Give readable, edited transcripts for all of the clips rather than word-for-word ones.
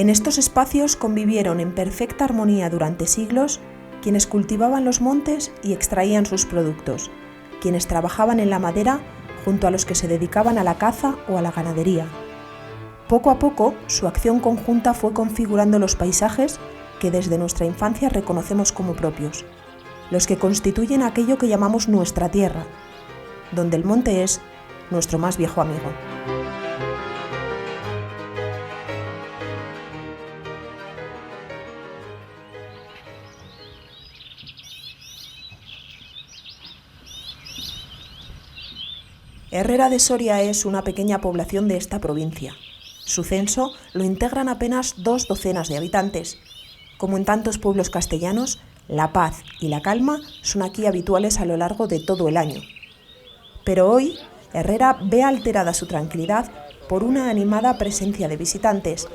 En estos espacios convivieron en perfecta armonía durante siglos quienes cultivaban los montes y extraían sus productos, quienes trabajaban en la madera junto a los que se dedicaban a la caza o a la ganadería. Poco a poco, su acción conjunta fue configurando los paisajes que desde nuestra infancia reconocemos como propios, los que constituyen aquello que llamamos nuestra tierra, donde el monte es nuestro más viejo amigo. Herrera de Soria es una pequeña población de esta provincia. Su censo lo integran apenas 2 docenas de habitantes. Como en tantos pueblos castellanos, la paz y la calma son aquí habituales a lo largo de todo el año. Pero hoy, Herrera ve alterada su tranquilidad por una animada presencia de visitantes.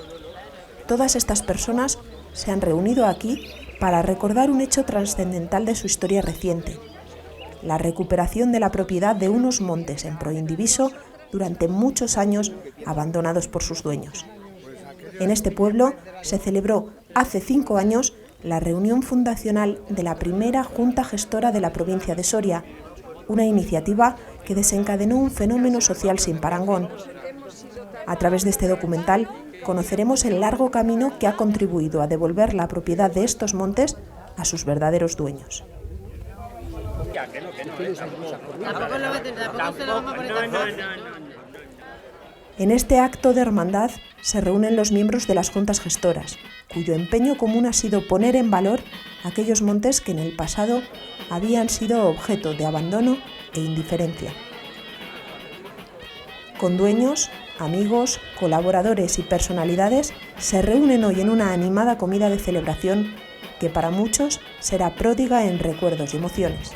Todas estas personas se han reunido aquí para recordar un hecho trascendental de su historia reciente: la recuperación de la propiedad de unos montes en Proindiviso durante muchos años abandonados por sus dueños. En este pueblo se celebró hace 5 años la reunión fundacional de la primera Junta Gestora de la provincia de Soria, una iniciativa que desencadenó un fenómeno social sin parangón. A través de este documental conoceremos el largo camino que ha contribuido a devolver la propiedad de estos montes a sus verdaderos dueños. En este acto de hermandad se reúnen los miembros de las juntas gestoras, cuyo empeño común ha sido poner en valor aquellos montes que en el pasado habían sido objeto de abandono e indiferencia. Con dueños, amigos, colaboradores y personalidades se reúnen hoy en una animada comida de celebración que para muchos será pródiga en recuerdos y emociones.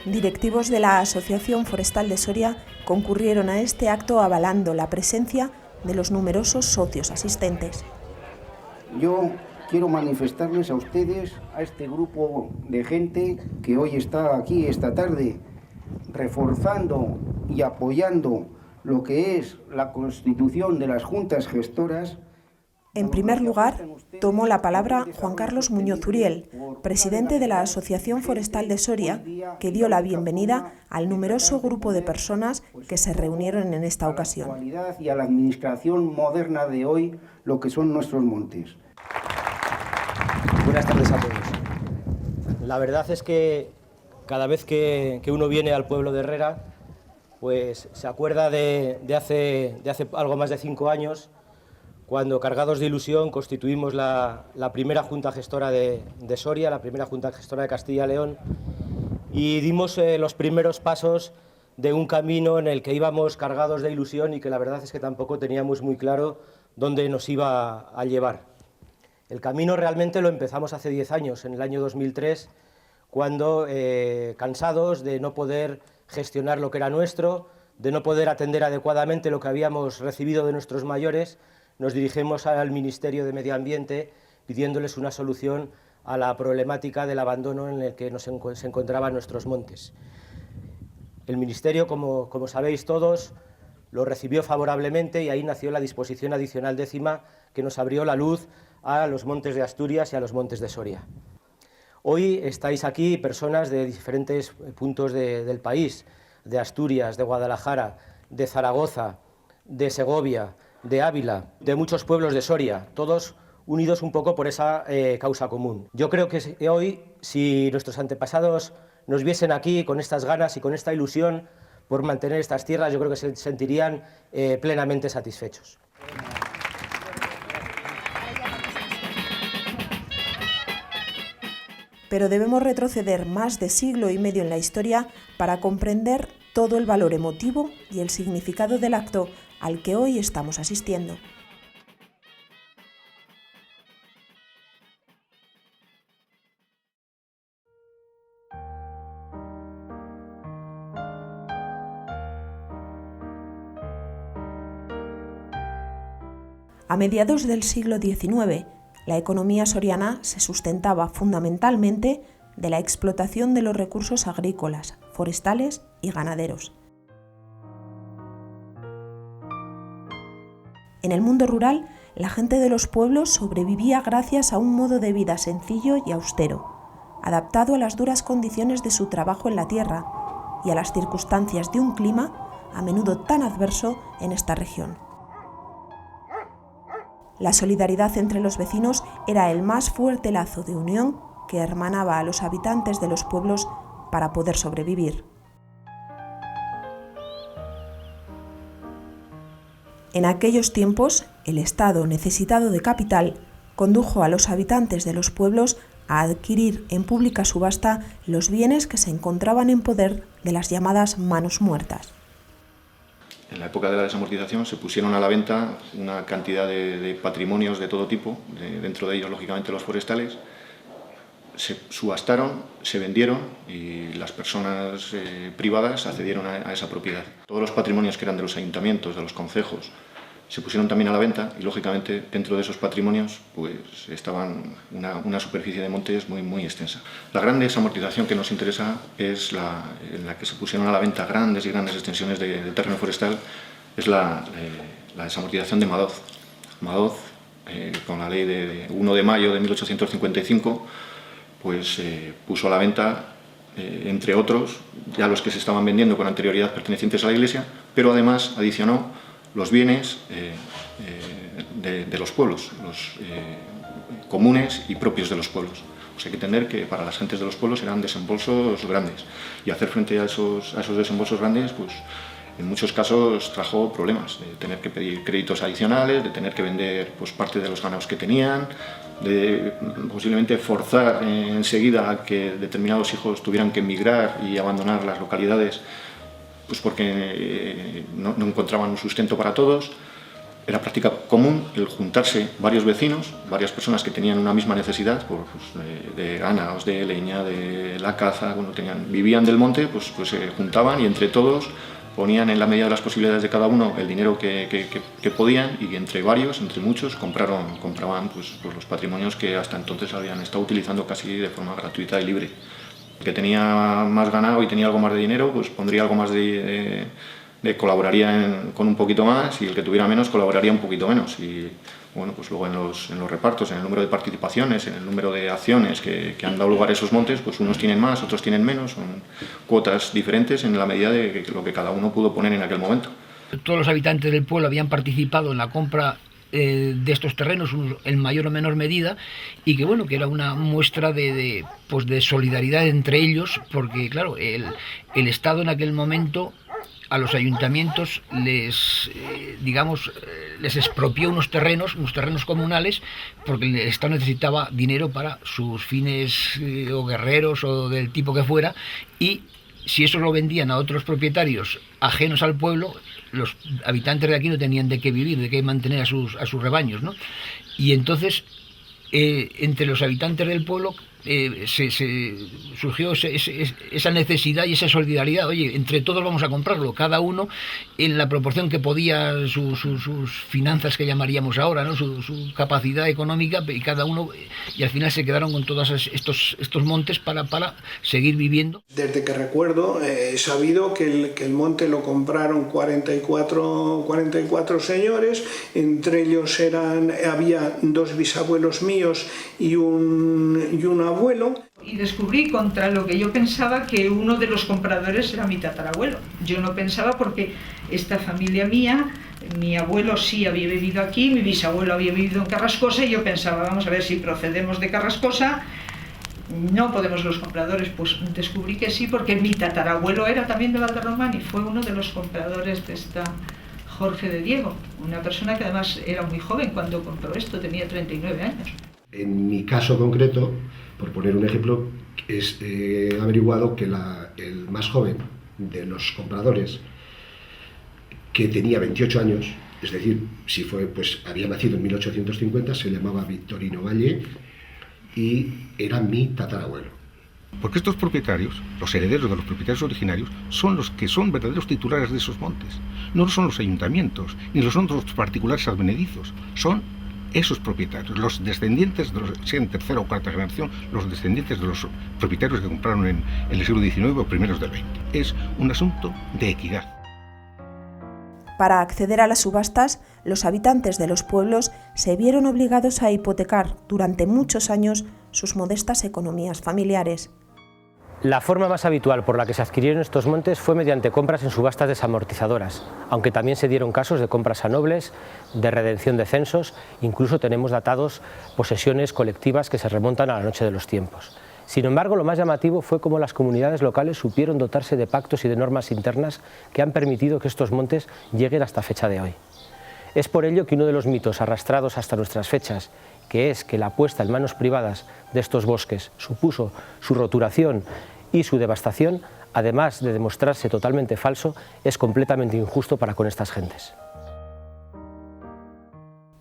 Directivos de la Asociación Forestal de Soria concurrieron a este acto avalando la presencia de los numerosos socios asistentes. Yo quiero manifestarles a ustedes, a este grupo de gente que hoy está aquí esta tarde, reforzando y apoyando lo que es la constitución de las juntas gestoras. En primer lugar, tomó la palabra Juan Carlos Muñoz Uriel, presidente de la Asociación Forestal de Soria, que dio la bienvenida al numeroso grupo de personas que se reunieron en esta ocasión. Y a la administración moderna de hoy, lo que son nuestros montes. Buenas tardes a todos. La verdad es que cada vez que uno viene al pueblo de Herrera, pues se acuerda de hace algo más de 5 años, cuando, cargados de ilusión, constituimos la primera Junta Gestora de Soria, la primera Junta Gestora de Castilla y León, y dimos los primeros pasos de un camino en el que íbamos cargados de ilusión y que la verdad es que tampoco teníamos muy claro dónde nos iba a llevar. El camino realmente lo empezamos hace 10 años, en el año 2003, cuando, cansados de no poder gestionar lo que era nuestro, de no poder atender adecuadamente lo que habíamos recibido de nuestros mayores, nos dirigimos al Ministerio de Medio Ambiente pidiéndoles una solución a la problemática del abandono en el que se encontraban nuestros montes. El Ministerio, como sabéis todos, lo recibió favorablemente y ahí nació la disposición adicional 10ª que nos abrió la luz a los montes de Asturias y a los montes de Soria. Hoy estáis aquí personas de diferentes puntos del país, de Asturias, de Guadalajara, de Zaragoza, de Segovia, de Ávila, de muchos pueblos de Soria, todos unidos un poco por esa causa común. Yo creo que hoy, si nuestros antepasados nos viesen aquí con estas ganas y con esta ilusión por mantener estas tierras, yo creo que se sentirían plenamente satisfechos. Pero debemos retroceder más de siglo y medio en la historia para comprender todo el valor emotivo y el significado del acto al que hoy estamos asistiendo. A mediados del siglo XIX, la economía soriana se sustentaba fundamentalmente de la explotación de los recursos agrícolas, forestales y ganaderos. En el mundo rural, la gente de los pueblos sobrevivía gracias a un modo de vida sencillo y austero, adaptado a las duras condiciones de su trabajo en la tierra y a las circunstancias de un clima a menudo tan adverso en esta región. La solidaridad entre los vecinos era el más fuerte lazo de unión que hermanaba a los habitantes de los pueblos para poder sobrevivir. En aquellos tiempos, el Estado, necesitado de capital, condujo a los habitantes de los pueblos a adquirir en pública subasta los bienes que se encontraban en poder de las llamadas manos muertas. En la época de la desamortización se pusieron a la venta una cantidad de patrimonios de todo tipo, dentro de ellos, lógicamente, los forestales. Se subastaron, se vendieron y las personas privadas accedieron a esa propiedad. Todos los patrimonios que eran de los ayuntamientos, de los concejos, se pusieron también a la venta y, lógicamente, dentro de esos patrimonios pues, estaban una superficie de montes muy extensa. La gran desamortización que nos interesa es en la que se pusieron a la venta grandes y grandes extensiones de terreno forestal, es la desamortización de Madoz. Madoz, con la ley de 1 de mayo de 1855, pues puso a la venta, entre otros, ya los que se estaban vendiendo con anterioridad pertenecientes a la Iglesia, pero además adicionó los bienes de los pueblos, los comunes y propios de los pueblos. Pues hay que entender que para las gentes de los pueblos eran desembolsos grandes y hacer frente a esos desembolsos grandes, pues en muchos casos trajo problemas, de tener que pedir créditos adicionales, de tener que vender pues, parte de los ganados que tenían, de posiblemente forzar enseguida a que determinados hijos tuvieran que emigrar y abandonar las localidades pues porque no encontraban un sustento para todos. Era práctica común el juntarse varios vecinos, varias personas que tenían una misma necesidad de ganados, de leña, de la caza, bueno, vivían del monte, pues se juntaban y entre todos ponían en la medida de las posibilidades de cada uno el dinero que podían y entre varios, entre muchos, compraban pues los patrimonios que hasta entonces habían estado utilizando casi de forma gratuita y libre. El que tenía más ganado y tenía algo más de dinero, pues pondría algo más colaboraría con un poquito más, y el que tuviera menos colaboraría un poquito menos. Y bueno, pues luego en los repartos, en el número de participaciones, en el número de acciones que han dado lugar a esos montes, pues unos tienen más, otros tienen menos, son cuotas diferentes en la medida de lo que cada uno pudo poner en aquel momento. Todos los habitantes del pueblo habían participado en la compra de estos terrenos en mayor o menor medida, y que bueno, que era una muestra de solidaridad entre ellos, porque claro, el Estado en aquel momento a los ayuntamientos les expropió unos terrenos comunales, porque el Estado necesitaba dinero para sus fines o guerreros o del tipo que fuera, y si eso lo vendían a otros propietarios ajenos al pueblo, los habitantes de aquí no tenían de qué vivir, de qué mantener a sus rebaños, ¿no? Y entonces, entre los habitantes del pueblo surgió esa necesidad y esa solidaridad. Oye, entre todos vamos a comprarlo, cada uno en la proporción que podía, sus finanzas que llamaríamos ahora, ¿no? Su capacidad económica, y cada uno, y al final se quedaron con todos estos montes para seguir viviendo. Desde que recuerdo he sabido que el monte lo compraron 44 señores, entre ellos había 2 bisabuelos míos y un abuelo. Y descubrí, contra lo que yo pensaba, que uno de los compradores era mi tatarabuelo. Yo no pensaba, porque esta familia mía, mi abuelo sí había vivido aquí, mi bisabuelo había vivido en Carrascosa, y yo pensaba, vamos a ver, si procedemos de Carrascosa, no podemos los compradores. Pues descubrí que sí, porque mi tatarabuelo era también de Valderromán y fue uno de los compradores de esta Jorge de Diego, una persona que además era muy joven cuando compró esto, tenía 39 años. En mi caso concreto, por poner un ejemplo, he averiguado que el más joven de los compradores, que tenía 28 años, es decir, había nacido en 1850, se llamaba Victorino Valle y era mi tatarabuelo. Porque estos propietarios, los herederos de los propietarios originarios, son los que son verdaderos titulares de esos montes. No son los ayuntamientos, ni los otros particulares advenedizos, son esos propietarios, los descendientes, sea en tercera o cuarta generación, los descendientes de los propietarios que compraron en el siglo XIX o primeros del XX. Es un asunto de equidad. Para acceder a las subastas, los habitantes de los pueblos se vieron obligados a hipotecar durante muchos años sus modestas economías familiares. La forma más habitual por la que se adquirieron estos montes fue mediante compras en subastas desamortizadoras, aunque también se dieron casos de compras a nobles, de redención de censos, incluso tenemos datados posesiones colectivas que se remontan a la noche de los tiempos. Sin embargo, lo más llamativo fue cómo las comunidades locales supieron dotarse de pactos y de normas internas que han permitido que estos montes lleguen hasta fecha de hoy. Es por ello que uno de los mitos arrastrados hasta nuestras fechas, que es que la puesta en manos privadas de estos bosques supuso su roturación y su devastación, además de demostrarse totalmente falso, es completamente injusto para con estas gentes.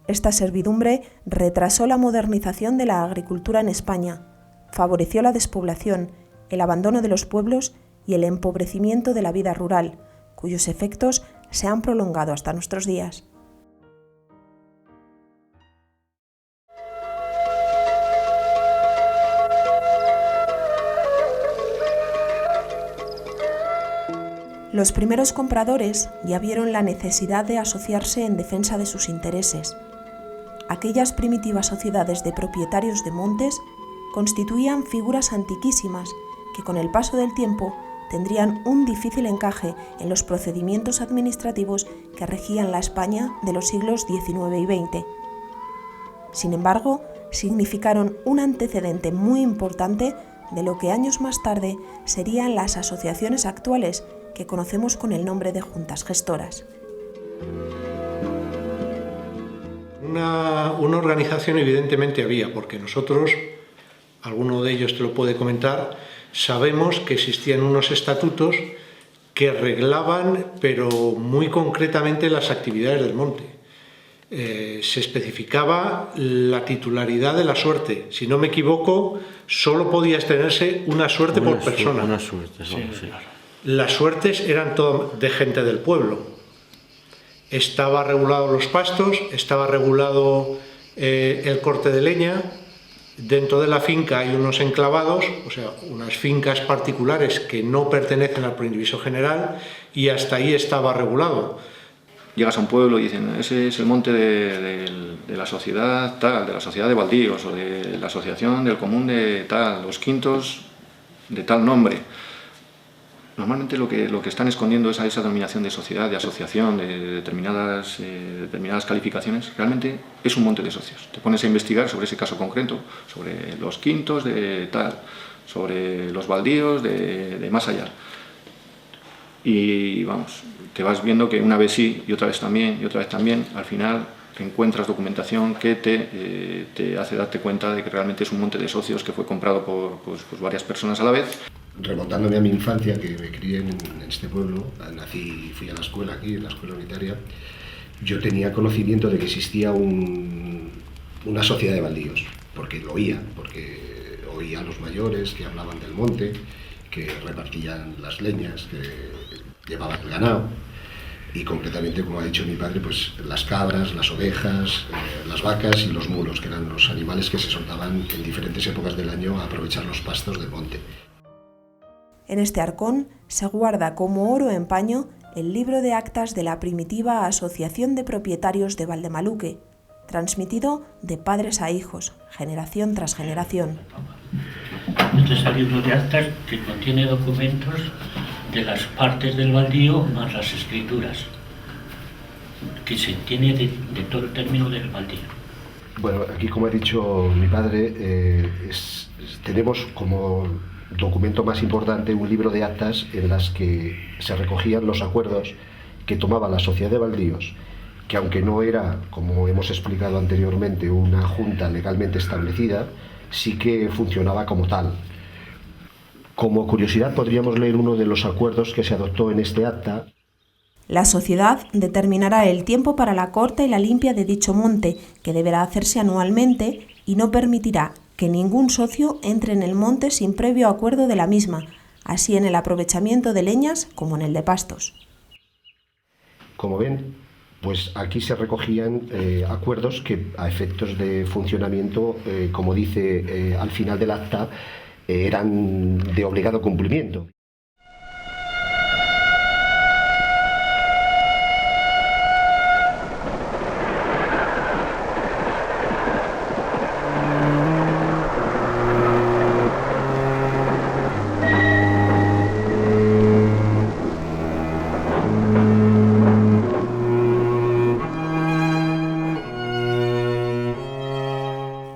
Esta servidumbre retrasó la modernización de la agricultura en España, favoreció la despoblación, el abandono de los pueblos y el empobrecimiento de la vida rural, cuyos efectos se han prolongado hasta nuestros días. Los primeros compradores ya vieron la necesidad de asociarse en defensa de sus intereses. Aquellas primitivas sociedades de propietarios de montes constituían figuras antiquísimas que con el paso del tiempo tendrían un difícil encaje en los procedimientos administrativos que regían la España de los siglos XIX y XX. Sin embargo, significaron un antecedente muy importante de lo que años más tarde serían las asociaciones actuales que conocemos con el nombre de juntas gestoras. Una organización evidentemente había, porque nosotros, alguno de ellos te lo puede comentar, sabemos que existían unos estatutos que reglaban, pero muy concretamente, las actividades del monte. Se especificaba la titularidad de la suerte. Si no me equivoco, solo podía tenerse una suerte por persona. Una suerte, sí. Las suertes eran todo de gente del pueblo. Estaba regulado los pastos, estaba regulado el corte de leña. Dentro de la finca hay unos enclavados, o sea, unas fincas particulares que no pertenecen al proindiviso general, y hasta ahí estaba regulado. Llegas a un pueblo y dicen, ese es el monte de la sociedad tal, de la sociedad de baldíos, o de la asociación del común de tal, los quintos de tal nombre. Normalmente lo que están escondiendo es a esa denominación de sociedad, de asociación, de determinadas calificaciones. Realmente es un monte de socios. Te pones a investigar sobre ese caso concreto, sobre los quintos de tal, sobre los baldíos de más allá. Y vamos, te vas viendo que una vez sí y otra vez también y otra vez también, al final encuentras documentación que te hace darte cuenta de que realmente es un monte de socios que fue comprado por varias personas a la vez. Remontándome a mi infancia, que me crié en este pueblo, nací y fui a la escuela aquí, en la escuela unitaria, yo tenía conocimiento de que existía una sociedad de baldíos, porque lo oía, porque oía a los mayores que hablaban del monte, que repartían las leñas, que llevaban el ganado, y concretamente, como ha dicho mi padre, pues las cabras, las ovejas, las vacas y los mulos, que eran los animales que se soltaban en diferentes épocas del año a aprovechar los pastos del monte. En este arcón se guarda como oro en paño el libro de actas de la primitiva Asociación de Propietarios de Valdemaluque, transmitido de padres a hijos, generación tras generación. Este es el libro de actas que contiene documentos de las partes del baldío más las escrituras, que se tiene de todo el término del baldío. Bueno, aquí, como ha dicho mi padre, tenemos como documento más importante un libro de actas en las que se recogían los acuerdos que tomaba la sociedad de baldíos, que aunque no era, como hemos explicado anteriormente, una junta legalmente establecida, sí que funcionaba como tal. Como curiosidad, podríamos leer uno de los acuerdos que se adoptó en este acta. La sociedad determinará el tiempo para la corta y la limpia de dicho monte, que deberá hacerse anualmente, y no permitirá que ningún socio entre en el monte sin previo acuerdo de la misma, así en el aprovechamiento de leñas como en el de pastos. Como ven, pues aquí se recogían acuerdos que, a efectos de funcionamiento, como dice al final del acta, eran de obligado cumplimiento.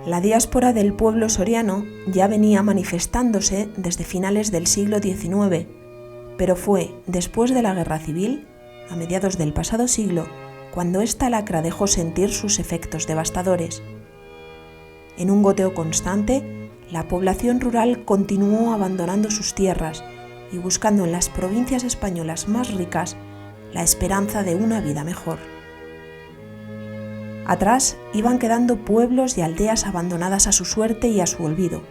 La diáspora del pueblo soriano ya venía manifestándose desde finales del siglo XIX, pero fue después de la Guerra Civil, a mediados del pasado siglo, cuando esta lacra dejó sentir sus efectos devastadores. En un goteo constante, la población rural continuó abandonando sus tierras y buscando en las provincias españolas más ricas la esperanza de una vida mejor. Atrás iban quedando pueblos y aldeas abandonadas a su suerte y a su olvido,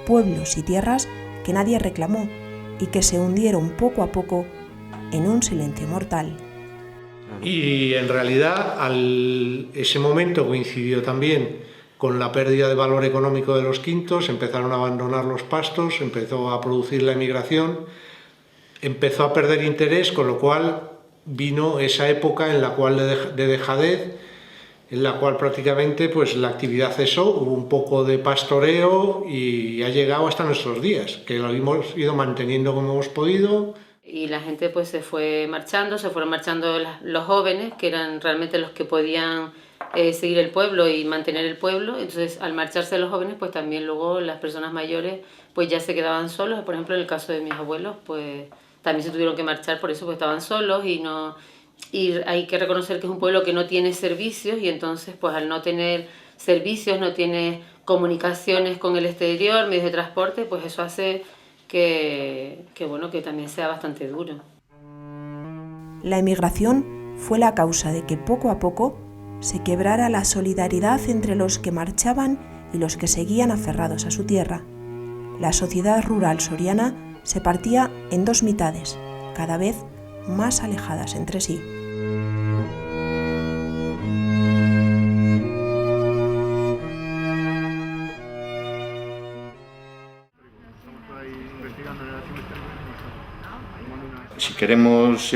pueblos y tierras que nadie reclamó y que se hundieron poco a poco en un silencio mortal. Y en realidad ese momento coincidió también con la pérdida de valor económico de los quintos, empezaron a abandonar los pastos, empezó a producir la emigración, empezó a perder interés, con lo cual vino esa época en la cual de dejadez, en la cual prácticamente pues, la actividad cesó, hubo un poco de pastoreo y ha llegado hasta nuestros días, que lo hemos ido manteniendo como hemos podido. Y la gente pues se fueron marchando los jóvenes, que eran realmente los que podían seguir el pueblo y mantener el pueblo. Entonces al marcharse los jóvenes pues también luego las personas mayores pues ya se quedaban solos. Por ejemplo en el caso de mis abuelos pues también se tuvieron que marchar por eso, pues estaban solos y hay que reconocer que es un pueblo que no tiene servicios y entonces pues al no tener servicios, no tiene comunicaciones con el exterior, medios de transporte, pues eso hace que también sea bastante duro. La emigración fue la causa de que poco a poco se quebrara la solidaridad entre los que marchaban y los que seguían aferrados a su tierra. La sociedad rural soriana se partía en dos mitades, cada vez más alejadas entre sí. Si queremos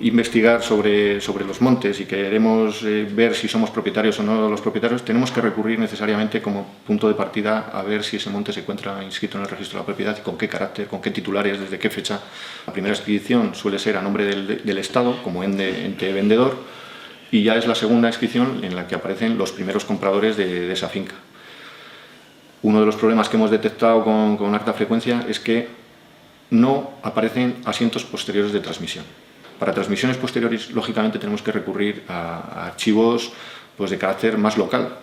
investigar sobre los montes y queremos ver si somos propietarios o no los propietarios, tenemos que recurrir necesariamente como punto de partida a ver si ese monte se encuentra inscrito en el registro de la propiedad y con qué carácter, con qué titulares, desde qué fecha. La primera inscripción suele ser a nombre del Estado como ente vendedor y ya es la segunda inscripción en la que aparecen los primeros compradores de esa finca. Uno de los problemas que hemos detectado con harta frecuencia es que no aparecen asientos posteriores de transmisión. Para transmisiones posteriores, lógicamente, tenemos que recurrir a archivos pues, de carácter más local.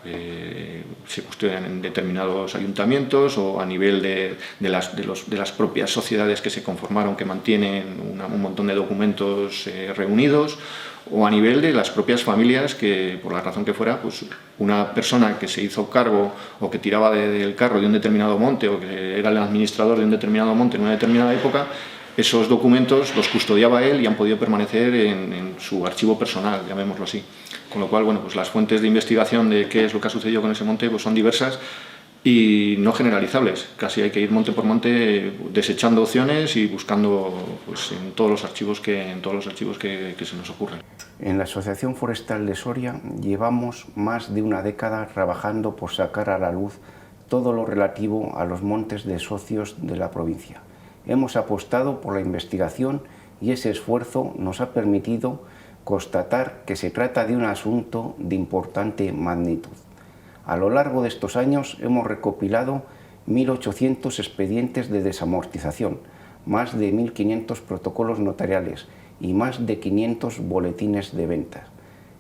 Se custodian en determinados ayuntamientos o a nivel de las propias sociedades que se conformaron, que mantienen un montón de documentos reunidos, o a nivel de las propias familias que, por la razón que fuera, pues una persona que se hizo cargo o que tiraba del carro de un determinado monte o que era el administrador de un determinado monte en una determinada época, esos documentos los custodiaba él y han podido permanecer en su archivo personal, llamémoslo así. Con lo cual, pues las fuentes de investigación de qué es lo que ha sucedido con ese monte pues son diversas y no generalizables. Casi hay que ir monte por monte desechando opciones y buscando pues, en todos los archivos que se nos ocurren. En la Asociación Forestal de Soria llevamos más de una década trabajando por sacar a la luz todo lo relativo a los montes de socios de la provincia. Hemos apostado por la investigación y ese esfuerzo nos ha permitido constatar que se trata de un asunto de importante magnitud. A lo largo de estos años hemos recopilado 1.800 expedientes de desamortización, más de 1.500 protocolos notariales y más de 500 boletines de ventas.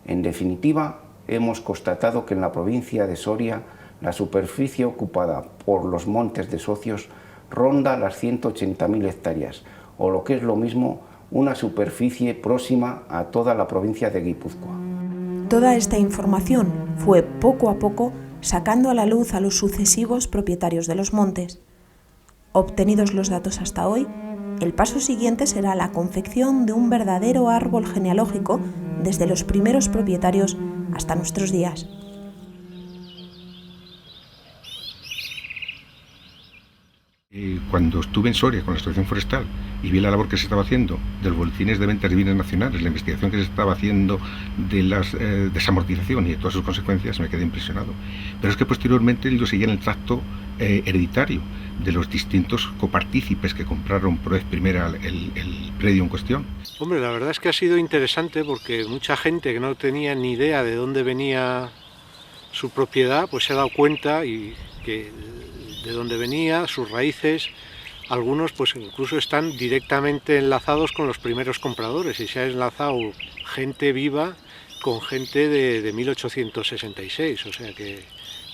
En definitiva, hemos constatado que en la provincia de Soria la superficie ocupada por los montes de socios ronda las 180.000 hectáreas, o lo que es lo mismo, una superficie próxima a toda la provincia de Guipúzcoa. Toda esta información fue poco a poco sacando a la luz a los sucesivos propietarios de los montes. Obtenidos los datos hasta hoy, el paso siguiente será la confección de un verdadero árbol genealógico desde los primeros propietarios hasta nuestros días. Cuando estuve en Soria con la Asociación Forestal y vi la labor que se estaba haciendo de los boletines de ventas de bienes nacionales, la investigación que se estaba haciendo de la desamortización y de todas sus consecuencias, me quedé impresionado. Pero es que posteriormente yo seguía en el tracto hereditario de los distintos copartícipes que compraron por vez primera el predio en cuestión. Hombre, la verdad es que ha sido interesante porque mucha gente que no tenía ni idea de dónde venía su propiedad, pues se ha dado cuenta y que de dónde venía, sus raíces. Algunos pues incluso están directamente enlazados con los primeros compradores y se ha enlazado gente viva con gente de 1866, o sea que el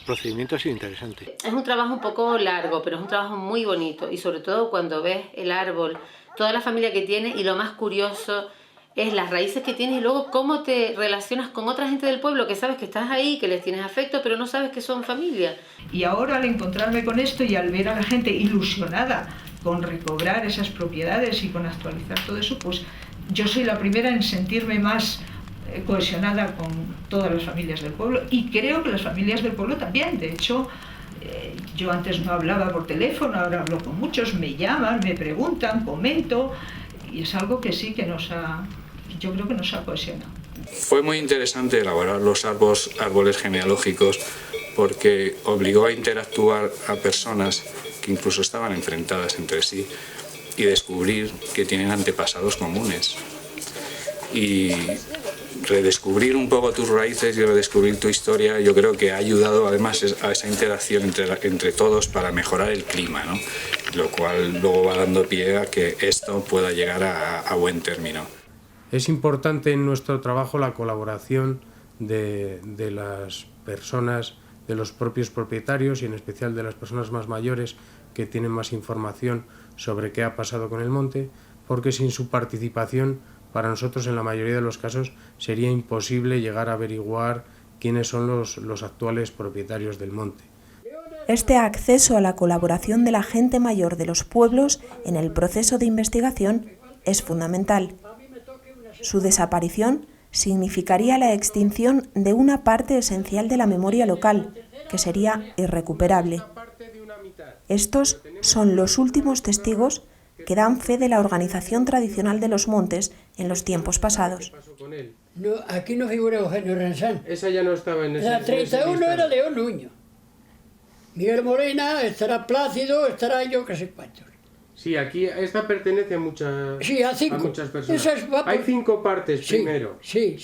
procedimiento ha sido interesante. Es un trabajo un poco largo, pero es un trabajo muy bonito y sobre todo cuando ves el árbol, toda la familia que tiene, y lo más curioso es las raíces que tienes y luego cómo te relacionas con otra gente del pueblo que sabes que estás ahí, que les tienes afecto, pero no sabes que son familia. Y ahora al encontrarme con esto y al ver a la gente ilusionada con recobrar esas propiedades y con actualizar todo eso, pues yo soy la primera en sentirme más cohesionada con todas las familias del pueblo, y creo que las familias del pueblo también. De hecho, yo antes no hablaba por teléfono, ahora hablo con muchos, me llaman, me preguntan, comento, y es algo que sí que yo creo que nos ha cohesionado. Fue muy interesante elaborar los árboles genealógicos porque obligó a interactuar a personas que incluso estaban enfrentadas entre sí y descubrir que tienen antepasados comunes. Y redescubrir un poco tus raíces y redescubrir tu historia, yo creo que ha ayudado además a esa interacción entre todos para mejorar el clima, ¿no? Lo cual luego va dando pie a que esto pueda llegar a buen término. Es importante en nuestro trabajo la colaboración de las personas, de los propios propietarios y en especial de las personas más mayores que tienen más información sobre qué ha pasado con el monte, porque sin su participación, para nosotros en la mayoría de los casos, sería imposible llegar a averiguar quiénes son los actuales propietarios del monte. Este acceso a la colaboración de la gente mayor de los pueblos en el proceso de investigación es fundamental. Su desaparición significaría la extinción de una parte esencial de la memoria local, que sería irrecuperable. Estos son los últimos testigos que dan fe de la organización tradicional de los montes en los tiempos pasados. No, aquí no figura Eugenio Rensán. Esa ya no estaba en ese. La 31 era León Nuño. Miguel Morena, estará Plácido, estará yo que sé cuántos. Sí, aquí esta pertenece a muchas, sí, a muchas personas. Hay 5 partes primero. Sí.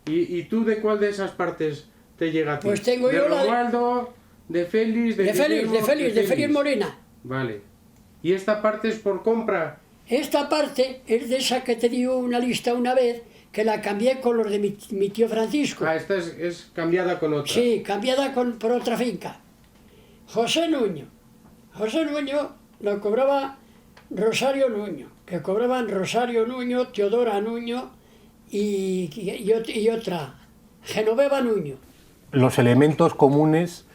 ¿Y tú de cuál de esas partes te llega a ti? Pues tengo yo la Romualdo, de Félix, de Félix Morena. Vale. ¿Y esta parte es por compra? Esta parte es de esa que te dio una lista una vez, que la cambié con los de mi tío Francisco. Ah, esta es cambiada con otra. Sí, cambiada por otra finca. José Nuño lo cobraba Rosario Nuño, que cobraban Rosario Nuño, Teodora Nuño y otra, Genoveva Nuño. Los elementos comunes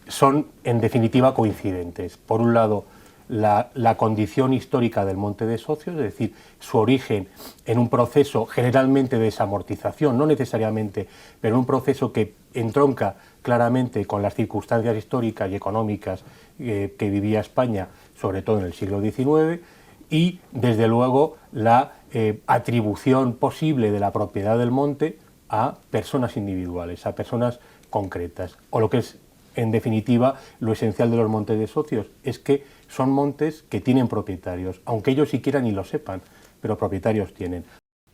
son en definitiva coincidentes. Por un lado, la condición histórica del Monte de Socios, es decir, su origen en un proceso generalmente de desamortización, no necesariamente, pero un proceso que entronca claramente con las circunstancias históricas y económicas que vivía España, sobre todo en el siglo XIX, y desde luego la atribución posible de la propiedad del monte a personas individuales, a personas concretas, o lo que es en definitiva lo esencial de los montes de Socios, es que son montes que tienen propietarios, aunque ellos siquiera ni lo sepan, pero propietarios tienen.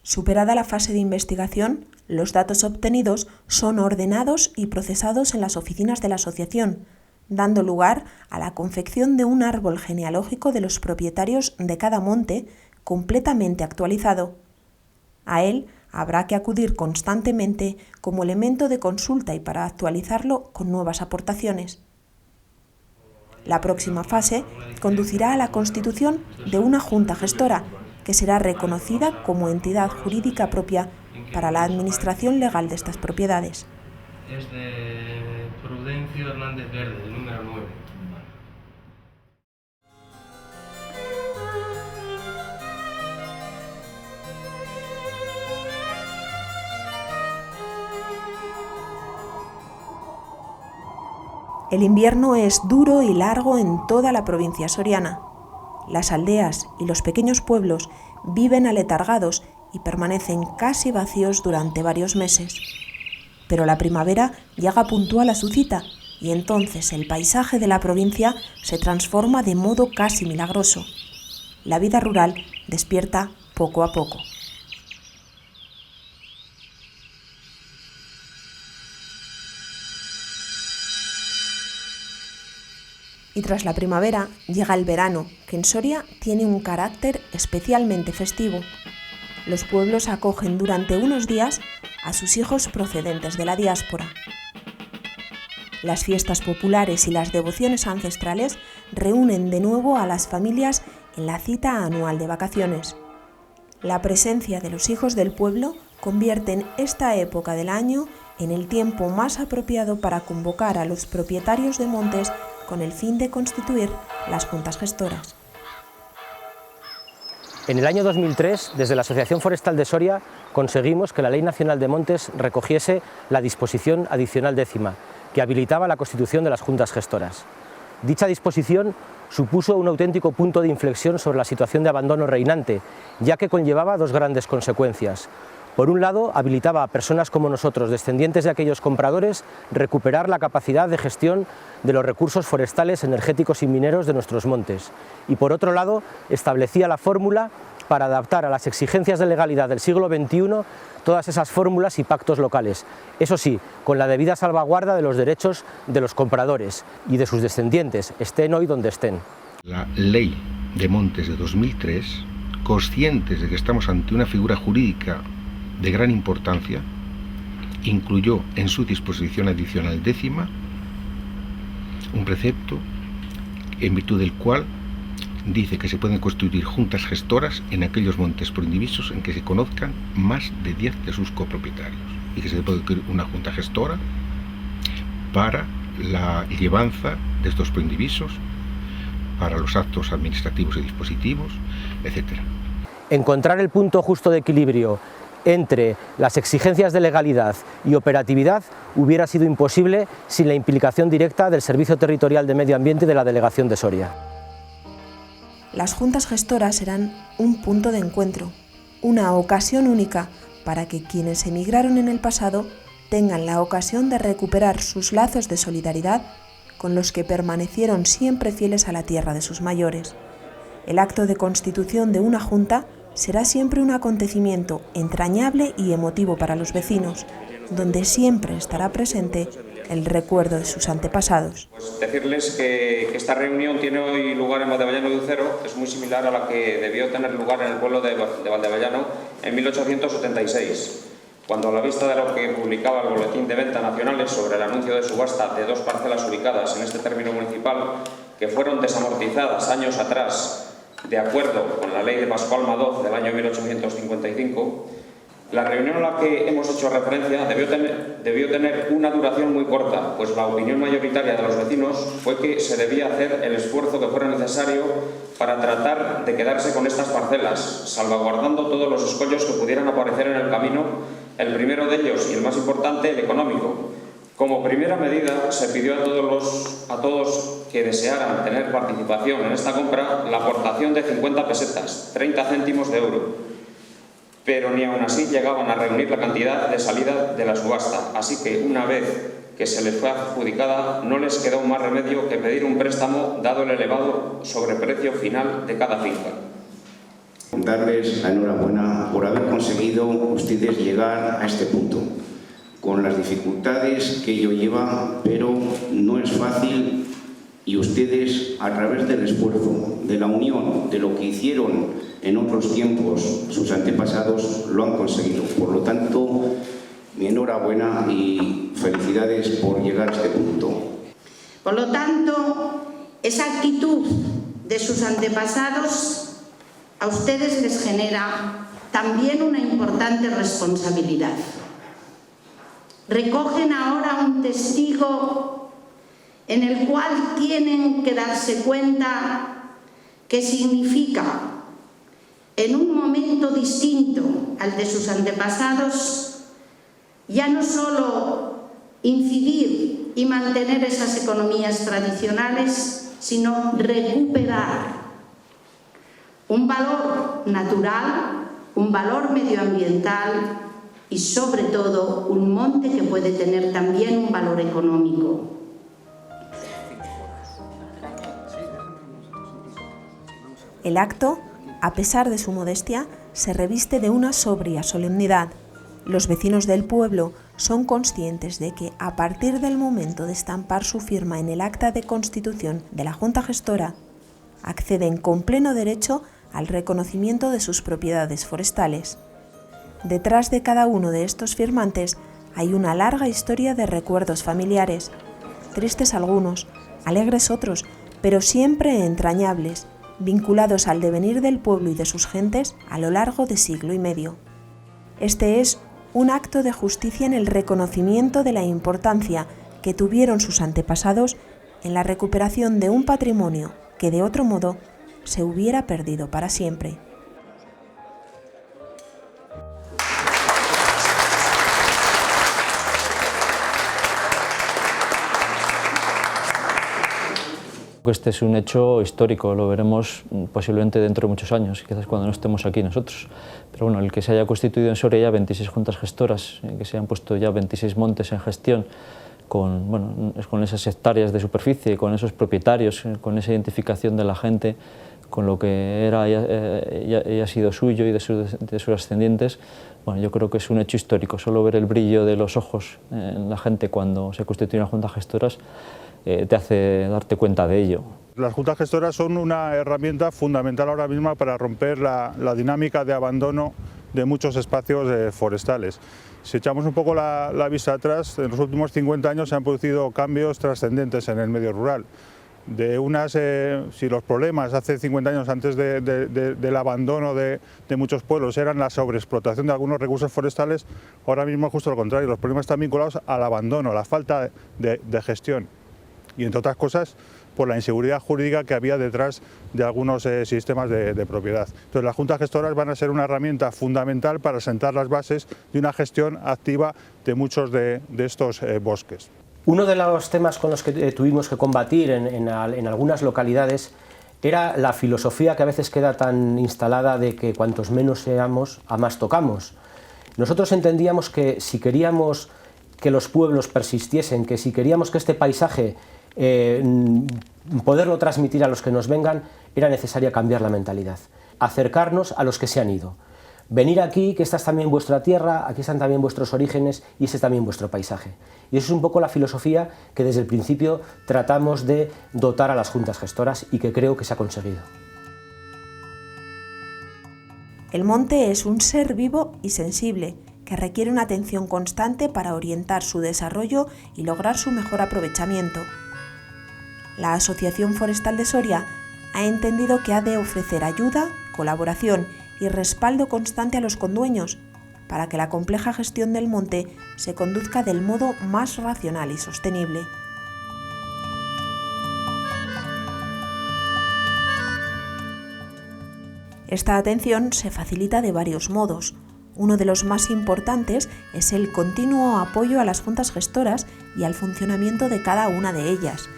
Superada la fase de investigación, los datos obtenidos son ordenados y procesados en las oficinas de la asociación, dando lugar a la confección de un árbol genealógico de los propietarios de cada monte completamente actualizado. A él habrá que acudir constantemente como elemento de consulta y para actualizarlo con nuevas aportaciones. La próxima fase conducirá a la constitución de una junta gestora que será reconocida como entidad jurídica propia para la administración legal de estas propiedades. Es de Prudencio Hernández Verde, el número 9. El invierno es duro y largo en toda la provincia soriana. Las aldeas y los pequeños pueblos viven aletargados y permanecen casi vacíos durante varios meses. Pero la primavera llega puntual a su cita y entonces el paisaje de la provincia se transforma de modo casi milagroso. La vida rural despierta poco a poco. Y tras la primavera llega el verano, que en Soria tiene un carácter especialmente festivo. Los pueblos acogen durante unos días a sus hijos procedentes de la diáspora. Las fiestas populares y las devociones ancestrales reúnen de nuevo a las familias en la cita anual de vacaciones. La presencia de los hijos del pueblo convierten esta época del año en el tiempo más apropiado para convocar a los propietarios de montes con el fin de constituir las juntas gestoras. En el año 2003, desde la Asociación Forestal de Soria, conseguimos que la Ley Nacional de Montes recogiese la disposición adicional 10ª, que habilitaba la constitución de las juntas gestoras. Dicha disposición supuso un auténtico punto de inflexión sobre la situación de abandono reinante, ya que conllevaba dos grandes consecuencias. Por un lado, habilitaba a personas como nosotros, descendientes de aquellos compradores, recuperar la capacidad de gestión de los recursos forestales, energéticos y mineros de nuestros montes. Y por otro lado, establecía la fórmula para adaptar a las exigencias de legalidad del siglo XXI todas esas fórmulas y pactos locales. Eso sí, con la debida salvaguarda de los derechos de los compradores y de sus descendientes, estén hoy donde estén. La Ley de Montes de 2003, conscientes de que estamos ante una figura jurídica de gran importancia, incluyó en su disposición adicional 10ª un precepto en virtud del cual dice que se pueden constituir juntas gestoras en aquellos montes proindivisos en que se conozcan más de 10 de sus copropietarios y que se puede crear una junta gestora para la llevanza de estos proindivisos, para los actos administrativos y dispositivos, etc. Encontrar el punto justo de equilibrio entre las exigencias de legalidad y operatividad hubiera sido imposible sin la implicación directa del Servicio Territorial de Medio Ambiente de la Delegación de Soria. Las juntas gestoras serán un punto de encuentro, una ocasión única para que quienes emigraron en el pasado tengan la ocasión de recuperar sus lazos de solidaridad con los que permanecieron siempre fieles a la tierra de sus mayores. El acto de constitución de una junta será siempre un acontecimiento entrañable y emotivo para los vecinos, donde siempre estará presente el recuerdo de sus antepasados. Pues decirles que esta reunión tiene hoy lugar en Valdeballano de Ucero, es muy similar a la que debió tener lugar en el pueblo de Valdeballano en 1876, cuando a la vista de lo que publicaba el Boletín de Venta Nacionales sobre el anuncio de subasta de 2 parcelas ubicadas en este término municipal, que fueron desamortizadas años atrás de acuerdo con la ley de Pascual Madoz del año 1855, la reunión a la que hemos hecho referencia debió tener una duración muy corta, pues la opinión mayoritaria de los vecinos fue que se debía hacer el esfuerzo que fuera necesario para tratar de quedarse con estas parcelas, salvaguardando todos los escollos que pudieran aparecer en el camino, el primero de ellos y el más importante, el económico. Como primera medida, se pidió a todos que desearan tener participación en esta compra la aportación de 50 pesetas, 30 céntimos de euro. Pero ni aún así llegaban a reunir la cantidad de salida de la subasta, así que una vez que se les fue adjudicada no les quedó más remedio que pedir un préstamo dado el elevado sobreprecio final de cada finca. Darles la enhorabuena por haber conseguido ustedes llegar a este punto, con las dificultades que ello lleva, pero no es fácil y ustedes, a través del esfuerzo, de la unión, de lo que hicieron en otros tiempos sus antepasados, lo han conseguido. Por lo tanto, mi enhorabuena y felicidades por llegar a este punto. Por lo tanto, esa actitud de sus antepasados a ustedes les genera también una importante responsabilidad. Recogen ahora un testigo en el cual tienen que darse cuenta que significa, en un momento distinto al de sus antepasados, ya no solo incidir y mantener esas economías tradicionales, sino recuperar un valor natural, un valor medioambiental y sobre todo un monte que puede tener también un valor económico. El acto, a pesar de su modestia, se reviste de una sobria solemnidad. Los vecinos del pueblo son conscientes de que, a partir del momento de estampar su firma en el acta de constitución de la Junta Gestora, acceden con pleno derecho al reconocimiento de sus propiedades forestales. Detrás de cada uno de estos firmantes hay una larga historia de recuerdos familiares, tristes algunos, alegres otros, pero siempre entrañables, vinculados al devenir del pueblo y de sus gentes a lo largo de siglo y medio. Este es un acto de justicia en el reconocimiento de la importancia que tuvieron sus antepasados en la recuperación de un patrimonio que de otro modo se hubiera perdido para siempre. Este es un hecho histórico, lo veremos posiblemente dentro de muchos años, quizás cuando no estemos aquí nosotros. Pero bueno, el que se haya constituido en Soria ya 26 juntas gestoras, que se hayan puesto ya 26 montes en gestión, con esas hectáreas de superficie, con esos propietarios, con esa identificación de la gente, con lo que era y ha sido suyo y de sus ascendientes, bueno, yo creo que es un hecho histórico. Solo ver el brillo de los ojos en la gente cuando se constituye una junta gestoras te hace darte cuenta de ello. Las juntas gestoras son una herramienta fundamental ahora mismo para romper la dinámica de abandono de muchos espacios forestales. Si echamos un poco la vista atrás, en los últimos 50 años se han producido cambios trascendentes en el medio rural. Si los problemas hace 50 años antes del abandono de muchos pueblos eran la sobreexplotación de algunos recursos forestales, ahora mismo es justo lo contrario, los problemas están vinculados al abandono, a la falta de gestión. Y entre otras cosas por la inseguridad jurídica que había detrás de algunos sistemas de propiedad. Entonces las juntas gestoras van a ser una herramienta fundamental para sentar las bases de una gestión activa de muchos de estos bosques. Uno de los temas con los que tuvimos que combatir en algunas localidades era la filosofía que a veces queda tan instalada de que cuantos menos seamos, a más tocamos. Nosotros entendíamos que si queríamos que los pueblos persistiesen, que si queríamos que este paisaje poderlo transmitir a los que nos vengan, era necesario cambiar la mentalidad, acercarnos a los que se han ido, venir aquí, que esta es también vuestra tierra, aquí están también vuestros orígenes y ese es también vuestro paisaje. Y eso es un poco la filosofía que desde el principio tratamos de dotar a las juntas gestoras y que creo que se ha conseguido. El monte es un ser vivo y sensible, que requiere una atención constante para orientar su desarrollo y lograr su mejor aprovechamiento. La Asociación Forestal de Soria ha entendido que ha de ofrecer ayuda, colaboración y respaldo constante a los condueños para que la compleja gestión del monte se conduzca del modo más racional y sostenible. Esta atención se facilita de varios modos. Uno de los más importantes es el continuo apoyo a las juntas gestoras y al funcionamiento de cada una de ellas.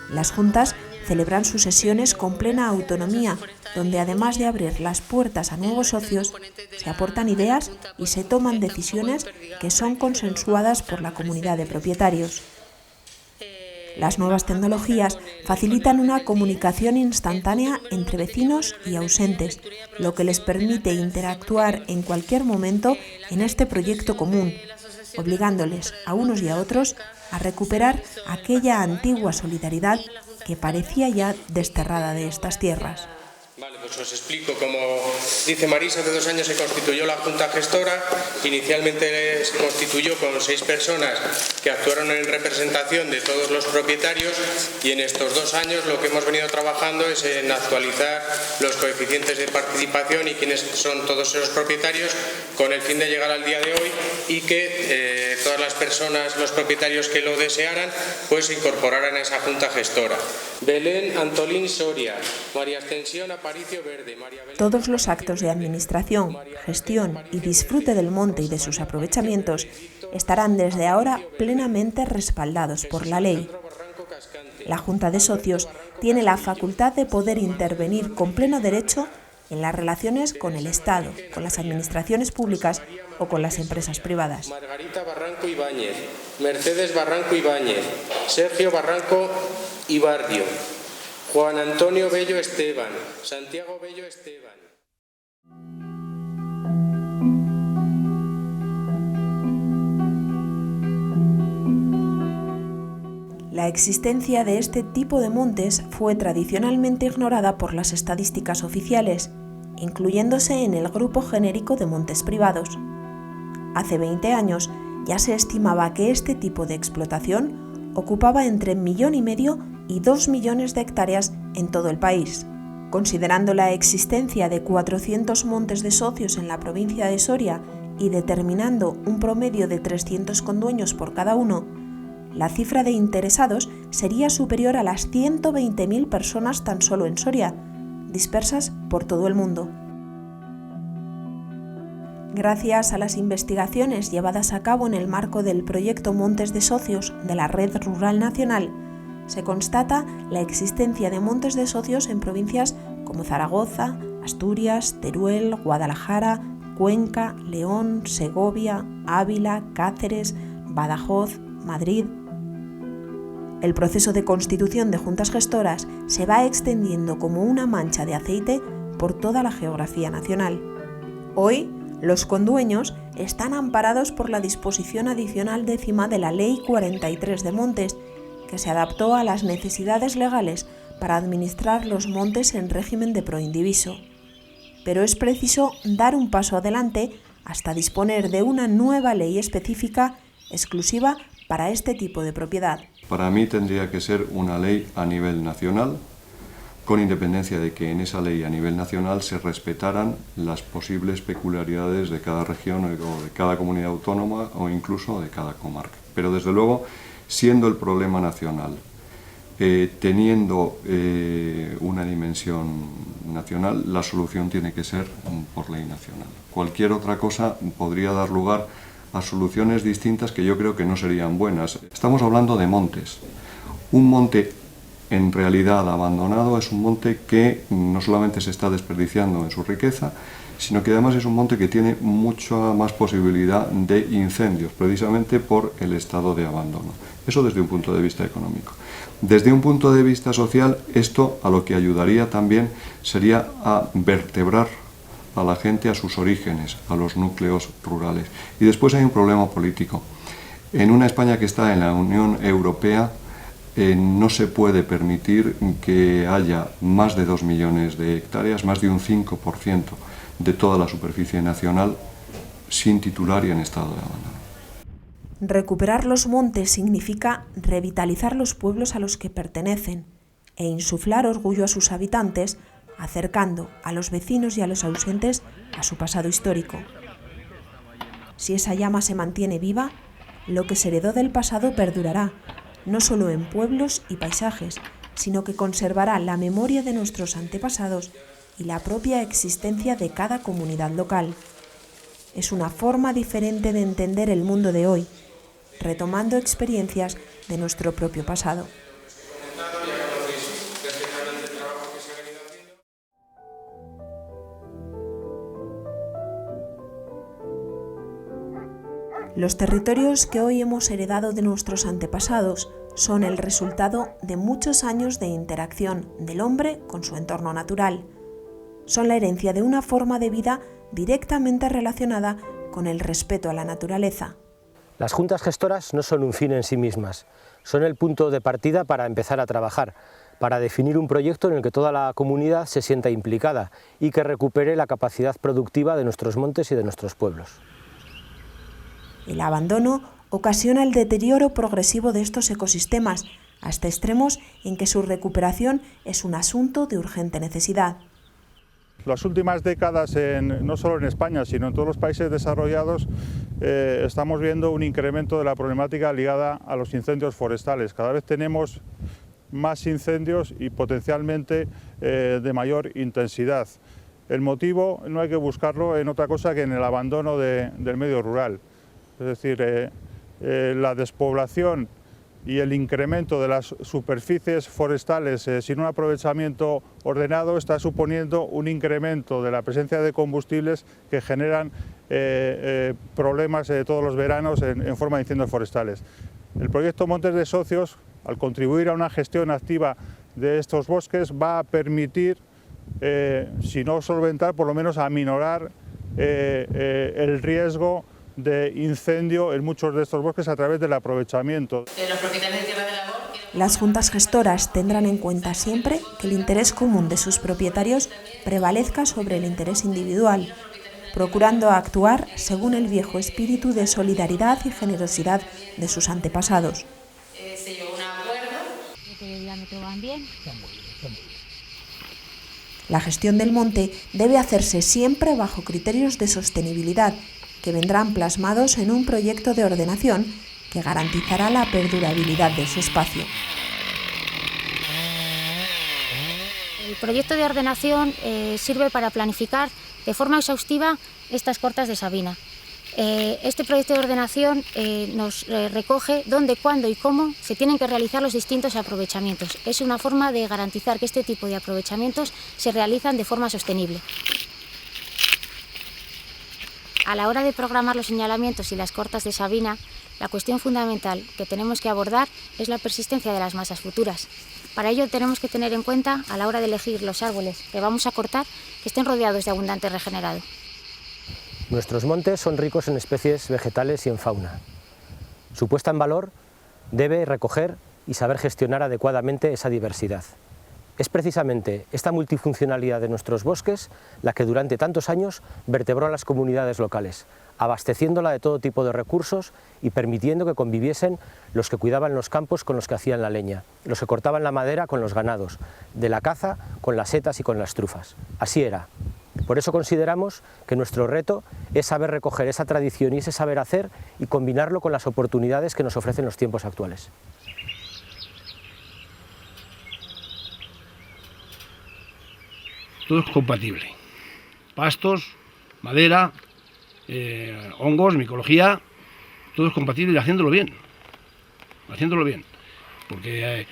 Las juntas celebran sus sesiones con plena autonomía, donde además de abrir las puertas a nuevos socios, se aportan ideas y se toman decisiones que son consensuadas por la comunidad de propietarios. Las nuevas tecnologías facilitan una comunicación instantánea entre vecinos y ausentes, lo que les permite interactuar en cualquier momento en este proyecto común, obligándoles a unos y a otros a recuperar aquella antigua solidaridad que parecía ya desterrada de estas tierras. Vale, pues os explico. Como dice Marisa, hace 2 años se constituyó la Junta Gestora. Inicialmente se constituyó con 6 personas que actuaron en representación de todos los propietarios y en estos 2 años lo que hemos venido trabajando es en actualizar los coeficientes de participación y quiénes son todos esos propietarios con el fin de llegar al día de hoy y que todas las personas, los propietarios que lo desearan, pues se incorporaran a esa Junta Gestora. Belén Antolín Soria, María Ascensión Aparicio Verde, María Belén... Todos los actos de administración, gestión y disfrute del monte y de sus aprovechamientos estarán desde ahora plenamente respaldados por la ley. La Junta de Socios tiene la facultad de poder intervenir con pleno derecho en las relaciones con el Estado, con las administraciones públicas o con las empresas privadas. Margarita Barranco Ibáñez, Mercedes Barranco Ibáñez, Sergio Barranco Ibardio, Juan Antonio Bello Esteban, Santiago Bello Esteban. La existencia de este tipo de montes fue tradicionalmente ignorada por las estadísticas oficiales, incluyéndose en el grupo genérico de montes privados. Hace 20 años ya se estimaba que este tipo de explotación ocupaba entre 1,5 millones y 2 millones de hectáreas en todo el país. Considerando la existencia de 400 montes de socios en la provincia de Soria y determinando un promedio de 300 condueños por cada uno, la cifra de interesados sería superior a las 120.000 personas tan solo en Soria, dispersas por todo el mundo. Gracias a las investigaciones llevadas a cabo en el marco del proyecto Montes de Socios de la Red Rural Nacional, se constata la existencia de montes de socios en provincias como Zaragoza, Asturias, Teruel, Guadalajara, Cuenca, León, Segovia, Ávila, Cáceres, Badajoz, Madrid. El proceso de constitución de juntas gestoras se va extendiendo como una mancha de aceite por toda la geografía nacional. Hoy, los condueños están amparados por la disposición adicional 10ª de la Ley 43 de Montes, que se adaptó a las necesidades legales para administrar los montes en régimen de proindiviso. Pero es preciso dar un paso adelante hasta disponer de una nueva ley específica exclusiva para este tipo de propiedad. Para mí tendría que ser una ley a nivel nacional, con independencia de que en esa ley a nivel nacional se respetaran las posibles peculiaridades de cada región o de cada comunidad autónoma o incluso de cada comarca. Pero desde luego, siendo el problema nacional, teniendo una dimensión nacional, la solución tiene que ser por ley nacional. Cualquier otra cosa podría dar lugar a soluciones distintas que yo creo que no serían buenas. Estamos hablando de montes. Un monte en realidad abandonado es un monte que no solamente se está desperdiciando en su riqueza, sino que además es un monte que tiene mucha más posibilidad de incendios, precisamente por el estado de abandono. Eso desde un punto de vista económico. Desde un punto de vista social, esto a lo que ayudaría también sería a vertebrar a la gente a sus orígenes, a los núcleos rurales. Y después hay un problema político. En una España que está en la Unión Europea, no se puede permitir que haya más de 2 millones de hectáreas, más de un 5% de toda la superficie nacional sin titular y en estado de abandono. Recuperar los montes significa revitalizar los pueblos a los que pertenecen e insuflar orgullo a sus habitantes, acercando a los vecinos y a los ausentes a su pasado histórico. Si esa llama se mantiene viva, lo que se heredó del pasado perdurará, no solo en pueblos y paisajes, sino que conservará la memoria de nuestros antepasados y la propia existencia de cada comunidad local. Es una forma diferente de entender el mundo de hoy, retomando experiencias de nuestro propio pasado. Los territorios que hoy hemos heredado de nuestros antepasados son el resultado de muchos años de interacción del hombre con su entorno natural. Son la herencia de una forma de vida directamente relacionada con el respeto a la naturaleza. Las juntas gestoras no son un fin en sí mismas, son el punto de partida para empezar a trabajar, para definir un proyecto en el que toda la comunidad se sienta implicada y que recupere la capacidad productiva de nuestros montes y de nuestros pueblos. El abandono ocasiona el deterioro progresivo de estos ecosistemas, hasta extremos en que su recuperación es un asunto de urgente necesidad. Las últimas décadas, no solo en España, sino en todos los países desarrollados, estamos viendo un incremento de la problemática ligada a los incendios forestales. Cada vez tenemos más incendios y potencialmente de mayor intensidad. El motivo no hay que buscarlo en otra cosa que en el abandono del medio rural. Es decir, la despoblación y el incremento de las superficies forestales sin un aprovechamiento ordenado está suponiendo un incremento de la presencia de combustibles que generan problemas todos los veranos en forma de incendios forestales. El proyecto Montes de Socios, al contribuir a una gestión activa de estos bosques, va a permitir, si no solventar, por lo menos aminorar el riesgo de incendio en muchos de estos bosques a través del aprovechamiento. Los propietarios de Tierra del Amor Las juntas gestoras tendrán en cuenta siempre que el interés común de sus propietarios prevalezca sobre el interés individual, procurando actuar según el viejo espíritu de solidaridad y generosidad de sus antepasados. Se llegó a un acuerdo. ¿De diámetro van bien? La gestión del monte debe hacerse siempre bajo criterios de sostenibilidad, que vendrán plasmados en un proyecto de ordenación que garantizará la perdurabilidad de ese espacio. El proyecto de ordenación sirve para planificar de forma exhaustiva estas cortas de Sabina. Este proyecto de ordenación nos recoge dónde, cuándo y cómo se tienen que realizar los distintos aprovechamientos. Es una forma de garantizar que este tipo de aprovechamientos se realizan de forma sostenible. A la hora de programar los señalamientos y las cortas de Sabina, la cuestión fundamental que tenemos que abordar es la persistencia de las masas futuras. Para ello tenemos que tener en cuenta, a la hora de elegir los árboles que vamos a cortar, que estén rodeados de abundante regenerado. Nuestros montes son ricos en especies vegetales y en fauna. Su puesta en valor debe recoger y saber gestionar adecuadamente esa diversidad. Es precisamente esta multifuncionalidad de nuestros bosques la que durante tantos años vertebró a las comunidades locales, abasteciéndola de todo tipo de recursos y permitiendo que conviviesen los que cuidaban los campos con los que hacían la leña, los que cortaban la madera con los ganados, de la caza con las setas y con las trufas. Así era. Por eso consideramos que nuestro reto es saber recoger esa tradición y ese saber hacer y combinarlo con las oportunidades que nos ofrecen los tiempos actuales. Todo es compatible. Pastos, madera, hongos, micología, todo es compatible y haciéndolo bien. Haciéndolo bien. Porque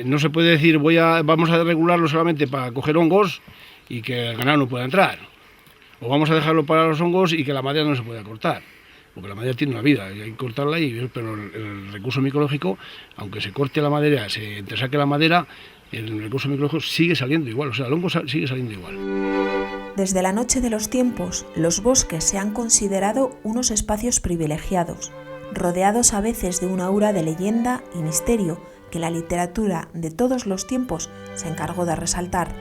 no se puede decir vamos a regularlo solamente para coger hongos y que el ganado no pueda entrar. O vamos a dejarlo para los hongos y que la madera no se pueda cortar. Porque la madera tiene una vida y hay que cortarla, pero el recurso micológico, aunque se corte la madera, se entresaque la madera, el recurso micológico sigue saliendo igual, o sea, el hongo sigue saliendo igual. Desde la noche de los tiempos, los bosques se han considerado unos espacios privilegiados, rodeados a veces de una aura de leyenda y misterio que la literatura de todos los tiempos se encargó de resaltar.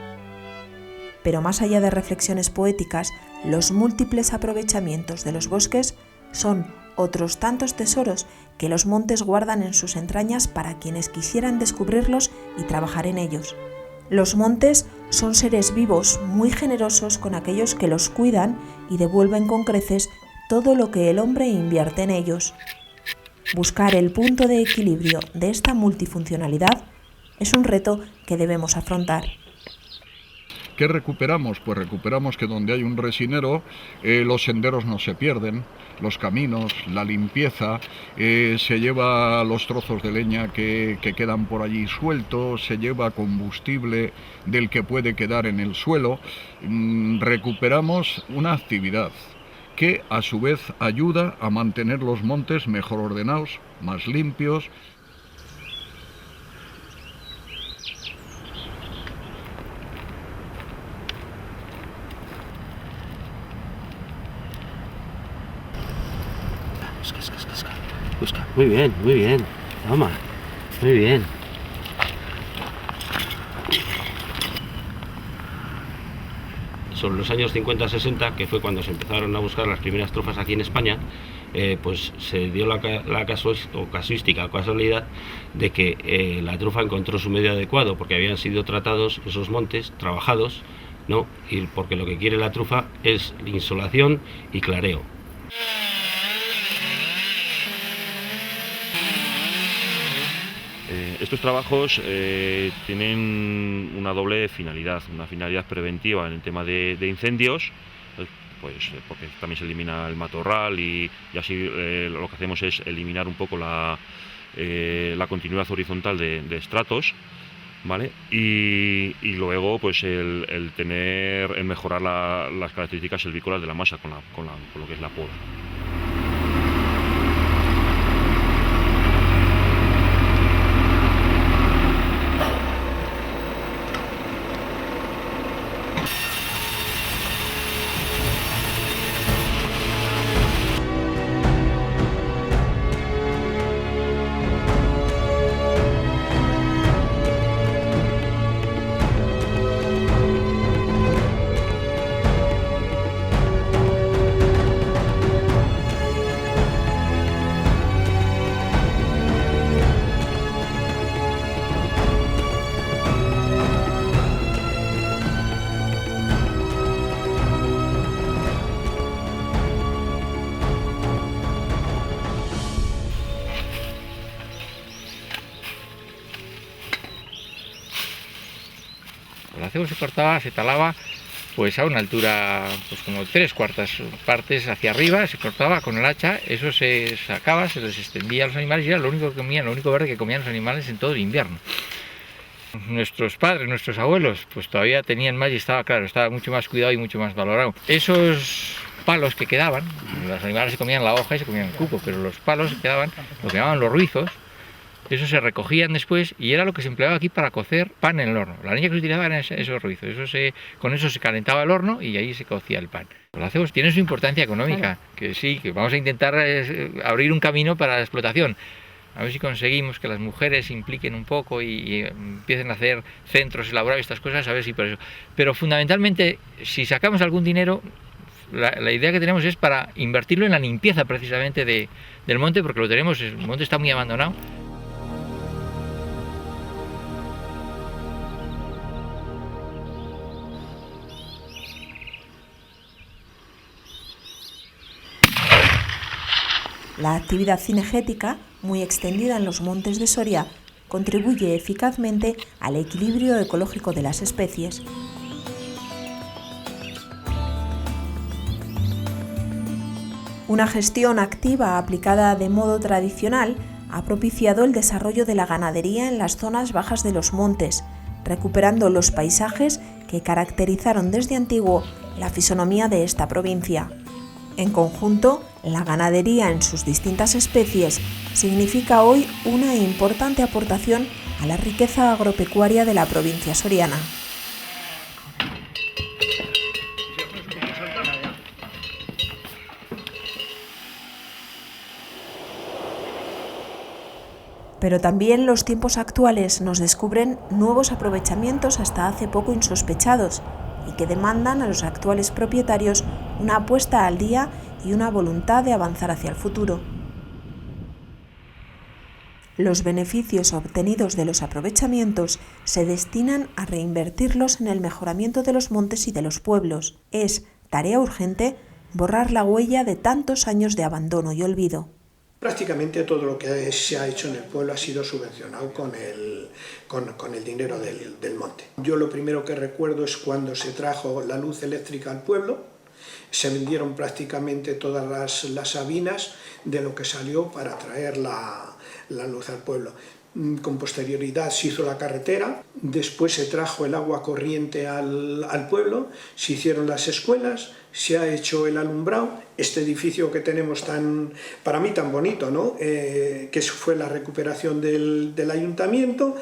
Pero más allá de reflexiones poéticas, los múltiples aprovechamientos de los bosques son otros tantos tesoros que los montes guardan en sus entrañas para quienes quisieran descubrirlos y trabajar en ellos. Los montes son seres vivos muy generosos con aquellos que los cuidan y devuelven con creces todo lo que el hombre invierte en ellos. Buscar el punto de equilibrio de esta multifuncionalidad es un reto que debemos afrontar. ¿Qué recuperamos? Pues recuperamos que donde hay un resinero los senderos no se pierden, los caminos, la limpieza, se lleva los trozos de leña que quedan por allí sueltos, se lleva combustible del que puede quedar en el suelo, recuperamos una actividad que a su vez ayuda a mantener los montes mejor ordenados, más limpios. Busca. Muy bien, muy bien. Toma, muy bien. Sobre los años 50-60, que fue cuando se empezaron a buscar las primeras trufas aquí en España, pues se dio la casuística o casualidad de que la trufa encontró su medio adecuado, porque habían sido tratados esos montes, trabajados, ¿no? Y porque lo que quiere la trufa es insolación y clareo. Estos trabajos tienen una doble finalidad, una finalidad preventiva en el tema de incendios, pues porque también se elimina el matorral y así lo que hacemos es eliminar un poco la continuidad horizontal de estratos, ¿vale? Y luego pues el mejorar las características silvícolas de la masa con lo que es la poda. El acebo se cortaba, se talaba pues a una altura pues como 3/4 partes hacia arriba, se cortaba con el hacha, eso se sacaba, se les extendía a los animales y era lo único que comían, lo único verde que comían los animales en todo el invierno. Nuestros padres, nuestros abuelos, pues todavía tenían más y estaba mucho más cuidado y mucho más valorado. Esos palos que quedaban, los animales se comían la hoja y se comían el cuco, pero los palos que quedaban, lo que llamaban los ruizos, eso se recogían después y era lo que se empleaba aquí para cocer pan en el horno. La leña que se utilizaba eran esos ruizos, con eso se calentaba el horno y ahí se cocía el pan. Los acebos tienen su importancia económica, que sí, que vamos a intentar abrir un camino para la explotación. A ver si conseguimos que las mujeres se impliquen un poco y empiecen a hacer centros elaborados y estas cosas, a ver si por eso. Pero fundamentalmente, si sacamos algún dinero, la idea que tenemos es para invertirlo en la limpieza precisamente del monte, porque el monte está muy abandonado. La actividad cinegética, muy extendida en los montes de Soria, contribuye eficazmente al equilibrio ecológico de las especies. Una gestión activa aplicada de modo tradicional ha propiciado el desarrollo de la ganadería en las zonas bajas de los montes, recuperando los paisajes que caracterizaron desde antiguo la fisonomía de esta provincia. En conjunto, la ganadería en sus distintas especies significa hoy una importante aportación a la riqueza agropecuaria de la provincia soriana. Pero también los tiempos actuales nos descubren nuevos aprovechamientos hasta hace poco insospechados y que demandan a los actuales propietarios una apuesta al día y una voluntad de avanzar hacia el futuro. Los beneficios obtenidos de los aprovechamientos se destinan a reinvertirlos en el mejoramiento de los montes y de los pueblos. Es tarea urgente borrar la huella de tantos años de abandono y olvido. Prácticamente todo lo que se ha hecho en el pueblo ha sido subvencionado con el dinero del monte. Yo lo primero que recuerdo es cuando se trajo la luz eléctrica al pueblo, se vendieron prácticamente todas las sabinas de lo que salió para traer la luz al pueblo. Con posterioridad se hizo la carretera, después se trajo el agua corriente al pueblo, se hicieron las escuelas, se ha hecho el alumbrado, este edificio que tenemos para mí tan bonito, ¿no? Que fue la recuperación del ayuntamiento.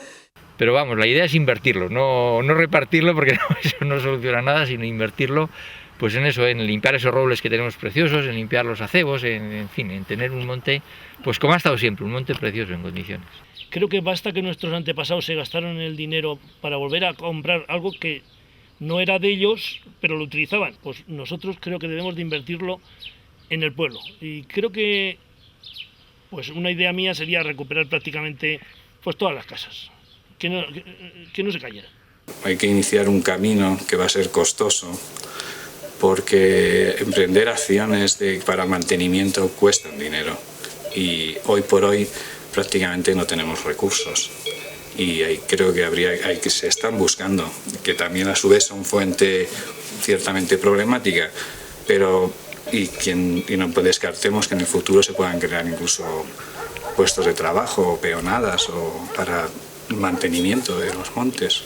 Pero vamos, la idea es invertirlo, no repartirlo porque eso no soluciona nada, sino invertirlo pues en eso, en limpiar esos robles que tenemos preciosos, en limpiar los acebos, en fin, en tener un monte, pues como ha estado siempre, un monte precioso en condiciones. Creo que basta que nuestros antepasados se gastaron el dinero para volver a comprar algo que no era de ellos, pero lo utilizaban. Pues nosotros creo que debemos de invertirlo en el pueblo. Y creo que pues una idea mía sería recuperar prácticamente pues todas las casas, que no se cayeran. Hay que iniciar un camino que va a ser costoso, porque emprender acciones para mantenimiento cuestan dinero y hoy por hoy prácticamente no tenemos recursos y creo que se están buscando, que también a su vez son fuente ciertamente problemática, pero no descartemos que en el futuro se puedan crear incluso puestos de trabajo o peonadas o para mantenimiento de los montes.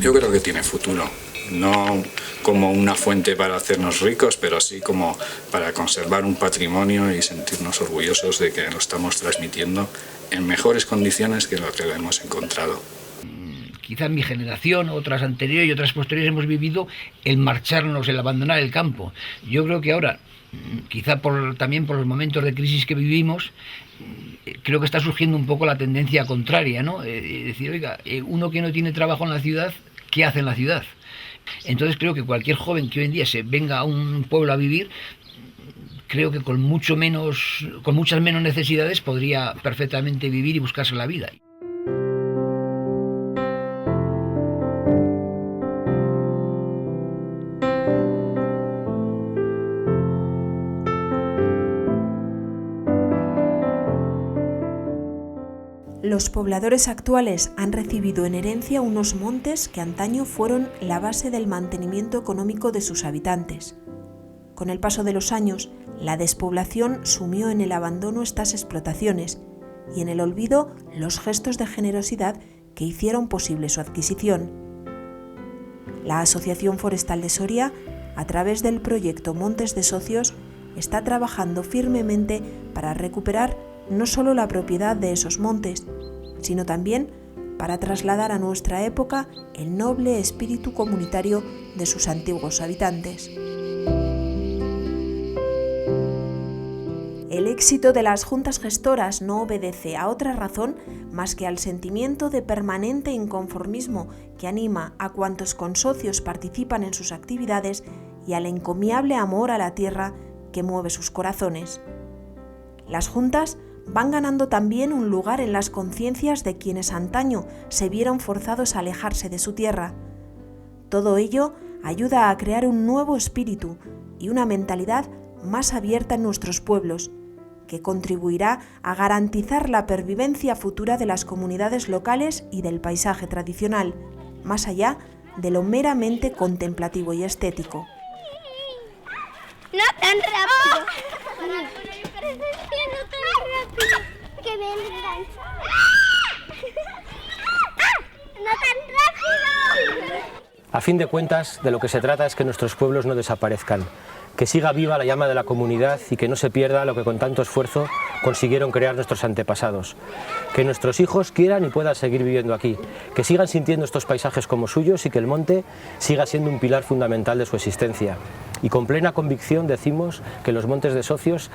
Yo creo que tiene futuro. No como una fuente para hacernos ricos, pero sí como para conservar un patrimonio y sentirnos orgullosos de que lo estamos transmitiendo en mejores condiciones que lo que hemos encontrado. Quizás mi generación, otras anteriores y otras posteriores hemos vivido el marcharnos, el abandonar el campo. Yo creo que ahora, quizá también por los momentos de crisis que vivimos, creo que está surgiendo un poco la tendencia contraria, ¿no? Decir, oiga, uno que no tiene trabajo en la ciudad, ¿qué hace en la ciudad? Entonces creo que cualquier joven que hoy en día se venga a un pueblo a vivir, creo que con muchas menos necesidades podría perfectamente vivir y buscarse la vida. Los pobladores actuales han recibido en herencia unos montes que antaño fueron la base del mantenimiento económico de sus habitantes. Con el paso de los años, la despoblación sumió en el abandono estas explotaciones y en el olvido los gestos de generosidad que hicieron posible su adquisición. La Asociación Forestal de Soria, a través del proyecto Montes de Socios, está trabajando firmemente para recuperar no solo la propiedad de esos montes, sino también para trasladar a nuestra época el noble espíritu comunitario de sus antiguos habitantes. El éxito de las juntas gestoras no obedece a otra razón más que al sentimiento de permanente inconformismo que anima a cuantos consocios participan en sus actividades y al encomiable amor a la tierra que mueve sus corazones. Las juntas van ganando también un lugar en las conciencias de quienes antaño se vieron forzados a alejarse de su tierra. Todo ello ayuda a crear un nuevo espíritu y una mentalidad más abierta en nuestros pueblos, que contribuirá a garantizar la pervivencia futura de las comunidades locales y del paisaje tradicional, más allá de lo meramente contemplativo y estético. No tan rápido. No tan rápido. Que me engancha. No tan rápido. A fin de cuentas, de lo que se trata es que nuestros pueblos no desaparezcan, que siga viva la llama de la comunidad y que no se pierda lo que con tanto esfuerzo consiguieron crear nuestros antepasados. Que nuestros hijos quieran y puedan seguir viviendo aquí, que sigan sintiendo estos paisajes como suyos y que el monte siga siendo un pilar fundamental de su existencia. Y con plena convicción decimos que los Montes de Socios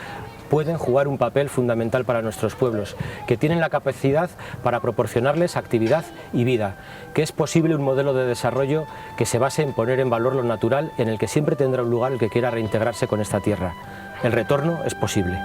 pueden jugar un papel fundamental para nuestros pueblos, que tienen la capacidad para proporcionarles actividad y vida, que es posible un modelo de desarrollo que se base en poner en valor lo natural, en el que siempre tendrá un lugar el que quiera reintegrarse con esta tierra. El retorno es posible.